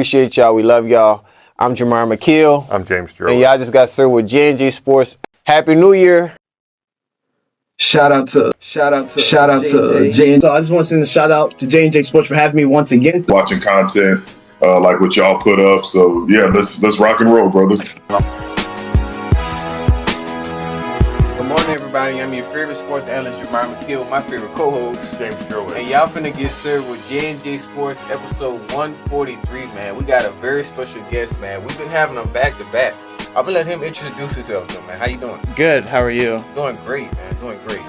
Appreciate y'all. We love y'all. I'm Jamar McKeel. I'm James And y'all just got served with J&J Sports. Happy New Year. Shout out to J&J. So I just want to send a shout out to J&J Sports for having me once again. Watching content like what y'all put up. So yeah, let's rock and roll, brothers. Good morning, everybody. I'm your favorite sports analyst, Jamar McKeel. My favorite co-host, James Jerwin. And y'all finna get served with J&J Sports episode 143, man. We got a very special guest, man. We've been having them back to back. I'm gonna let him introduce himself, though, man. How you doing? Good. How are you? Doing great, man. Doing great.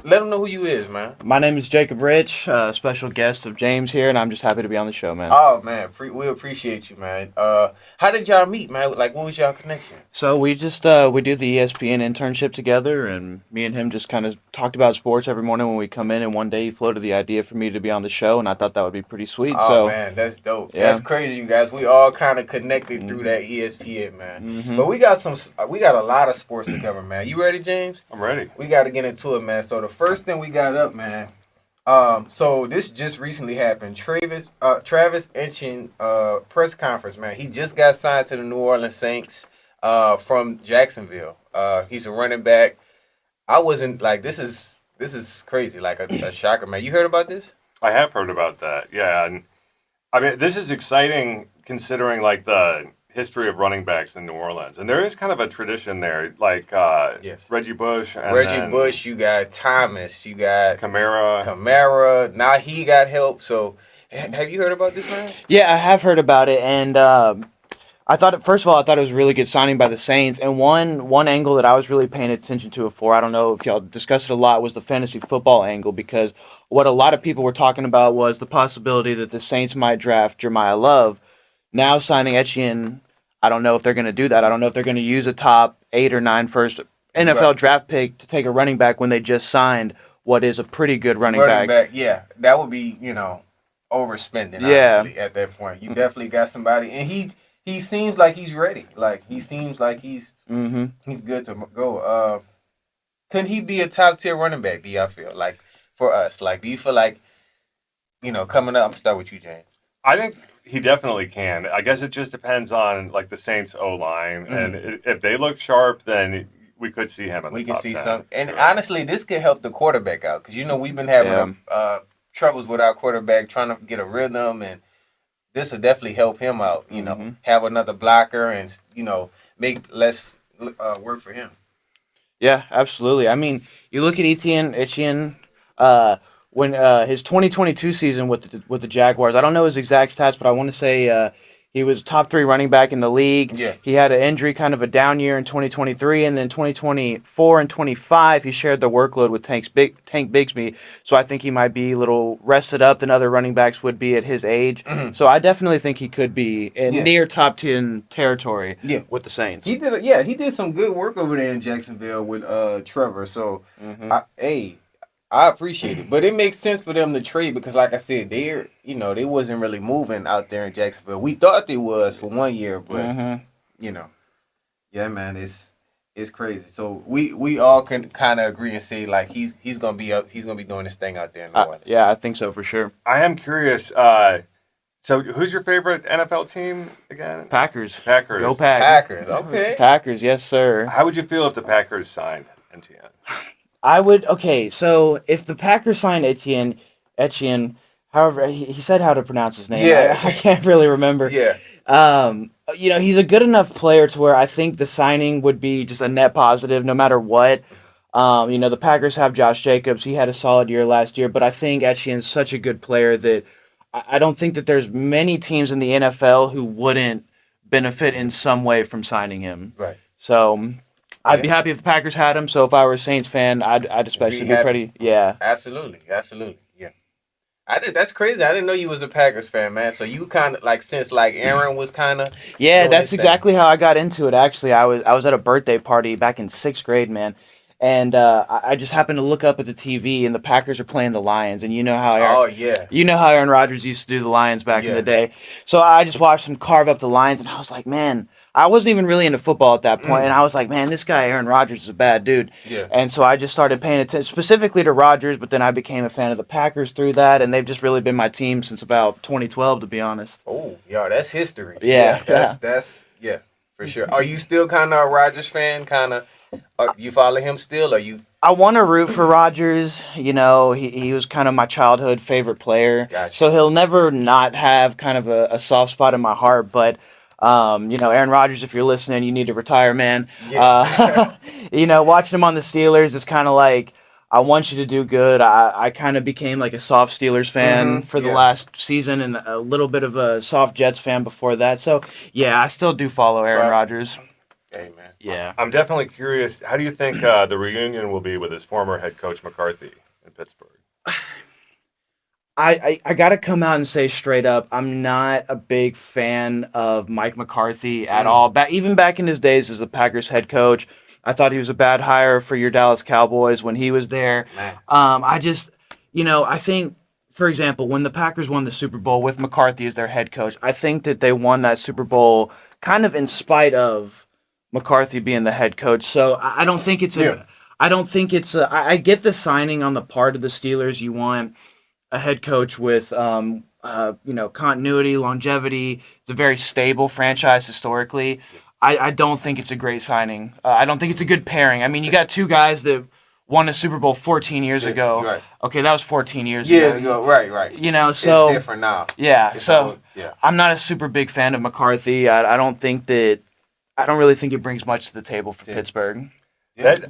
Let him know who you is, man. My name is Jacob Rich, special guest of James here, and I'm just happy to be on the show, man. Oh, man. We appreciate you, man. How did y'all meet, man? Like, what was y'all connection? So we just we do the ESPN internship together, and me and him just kind of talked about sports every morning when we come in, and one day he floated the idea for me to be on the show, and I thought that would be pretty sweet. Oh, man, that's dope. Yeah. That's crazy, you guys. We all kind of connected through that ESPN, man. Mm-hmm. But we got a lot of sports to cover, man. You ready, James? I'm ready. We got to get into it, man. So the first thing we got up, man. So this just recently happened. Travis Etienne press conference, man. He just got signed to the New Orleans Saints from Jacksonville. He's a running back. I wasn't like this is crazy, like a shocker, man. You heard about this? I have heard about that. Yeah, and I mean this is exciting considering like the history of running backs in New Orleans, and there is kind of a tradition there, like yes. Reggie Bush, You got Thomas, you got Kamara. Now he got help. So, have you heard about this, man? Yeah, I have heard about it, and I thought it was a really good signing by the Saints. And one angle that I was really paying attention to it for, I don't know if y'all discussed it a lot, was the fantasy football angle, because what a lot of people were talking about was the possibility that the Saints might draft Jeremiah Love. Now signing Etienne, I don't know if they're going to do that. I don't know if they're going to use a top 8 or 9 first NFL draft pick to take a running back when they just signed what is a pretty good running back. Yeah, that would be, overspending, honestly, at that point. You definitely got somebody, and he seems like he's ready. Like, he seems like he's good to go. Couldn't he be a top-tier running back, do y'all feel? Like, for us? Like, do you feel like, coming up, I'm going to start with you, James. I think he definitely can. I guess it just depends on like the Saints O-line, and if they look sharp, then we could see him in the top 10. We can see some. And honestly, this could help the quarterback out, because we've been having troubles with our quarterback trying to get a rhythm, and this will definitely help him out. Have another blocker, and make less work for him. Yeah, absolutely. I mean, you look at Etienne. When his 2022 season with the Jaguars, I don't know his exact stats, but I want to say he was top 3 running back in the league. Yeah. He had an injury, kind of a down year in 2023, and then 2024 and 25, he shared the workload with Tank Bigsby. So I think he might be a little rested up than other running backs would be at his age. Mm-hmm. So I definitely think he could be in near top 10 territory with the Saints. He did some good work over there in Jacksonville with Trevor. So I appreciate it, but it makes sense for them to trade because, like I said, they wasn't really moving out there in Jacksonville. We thought they was for 1 year, but yeah, man, it's crazy. So we all can kind of agree and say like he's gonna be doing this thing out there in New Orleans. Yeah, I think so for sure. I am curious. So who's your favorite NFL team again? Packers. Go Packers. Packers. Okay. Packers. Yes, sir. How would you feel if the Packers signed Etienne? I would. Okay, so if the Packers signed Etienne, however he said how to pronounce his name. Yeah. I can't really remember. Yeah. He's a good enough player to where I think the signing would be just a net positive no matter what. The Packers have Josh Jacobs. He had a solid year last year, but I think Etienne's such a good player that I don't think that there's many teams in the NFL who wouldn't benefit in some way from signing him. Right. So I'd be happy if the Packers had him. So if I were a Saints fan, I'd especially be pretty. Yeah. Absolutely. Yeah. That's crazy. I didn't know you was a Packers fan, man. So you kind of like since like Aaron was kind of. Yeah, that's exactly how I got into it. Actually, I was at a birthday party back in 6th grade, man. And I just happened to look up at the TV, and the Packers are playing the Lions, and you know how Aaron Rodgers used to do the Lions back in the day. So I just watched him carve up the Lions, and I was like, man, I wasn't even really into football at that point, and I was like, man, this guy Aaron Rodgers is a bad dude. Yeah. And so I just started paying attention specifically to Rodgers, but then I became a fan of the Packers through that, and they've just really been my team since about 2012, to be honest. Oh, yeah, that's history. Yeah. That's for sure. Are you still kind of a Rodgers fan? Kind of, you follow him still? Are you? I want to root for Rodgers. You know, he was kind of my childhood favorite player. Gotcha. So he'll never not have kind of a soft spot in my heart. But, you know, Aaron Rodgers, if you're listening, you need to retire, man. Yeah. You know, watching him on the Steelers is kind of like, I want you to do good. I kind of became like a soft Steelers fan for the last season and a little bit of a soft Jets fan before that. So, yeah, I still do follow Aaron Rodgers. Hey, man. Yeah. I'm definitely curious. How do you think the reunion will be with his former head coach McCarthy in Pittsburgh? I got to come out and say straight up, I'm not a big fan of Mike McCarthy at all. Even back in his days as a Packers head coach, I thought he was a bad hire for your Dallas Cowboys when he was there. I just, you know, I think, for example, when the Packers won the Super Bowl with McCarthy as their head coach, I think that they won that Super Bowl kind of in spite of McCarthy being the head coach. So I don't think it's I get the signing on the part of the Steelers. You want a head coach with you know, continuity, longevity. It's a very stable franchise historically. I don't think it's a great signing. I don't think it's a good pairing. I mean, you got two guys that won a Super Bowl 14 years ago. Right. Okay, that was 14 years ago. Right. You know, so it's different now. Yeah, I'm not a super big fan of McCarthy. I don't really think it brings much to the table for Pittsburgh. That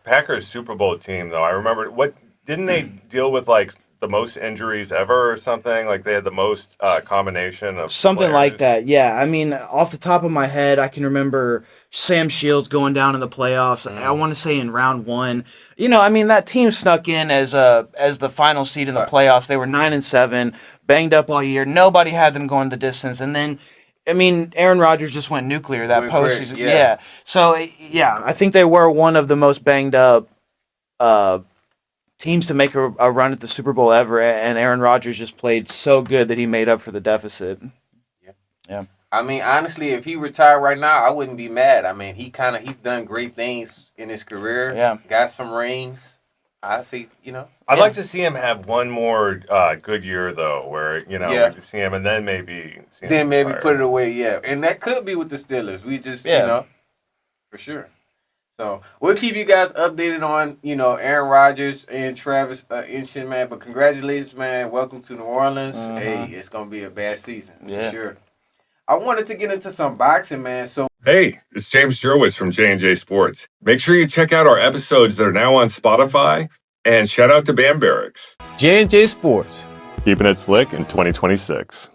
Packers Super Bowl team, though, I remember didn't they deal with like the most injuries ever or something? Like they had the most combination of something players. like that. Yeah, I mean, off the top of my head, I can remember Sam Shields going down in the playoffs. I want to say in round 1. You know, I mean, that team snuck in as the final seed in the playoffs. They were 9-7, banged up all year. Nobody had them going the distance, and then, I mean, Aaron Rodgers just went nuclear that postseason. Yeah. So, yeah, I think they were one of the most banged up teams to make a run at the Super Bowl ever, and Aaron Rodgers just played so good that he made up for the deficit. Yeah. I mean, honestly, if he retired right now, I wouldn't be mad. I mean, he's done great things in his career. Yeah. Got some rings. I see, you know. I'd like to see him have one more good year, though, where, you know, we see him and then maybe see him put it away, yeah. And that could be with the Steelers. We just, you know, for sure. So we'll keep you guys updated on, you know, Aaron Rodgers and Travis Etienne, man. But congratulations, man. Welcome to New Orleans. Hey, it's going to be a bad season, for sure. I wanted to get into some boxing, man. So hey, it's James Jerwitz from J&J Sports. Make sure you check out our episodes that are now on Spotify. And shout out to Barracks. J&J Sports. Keeping it slick in 2026.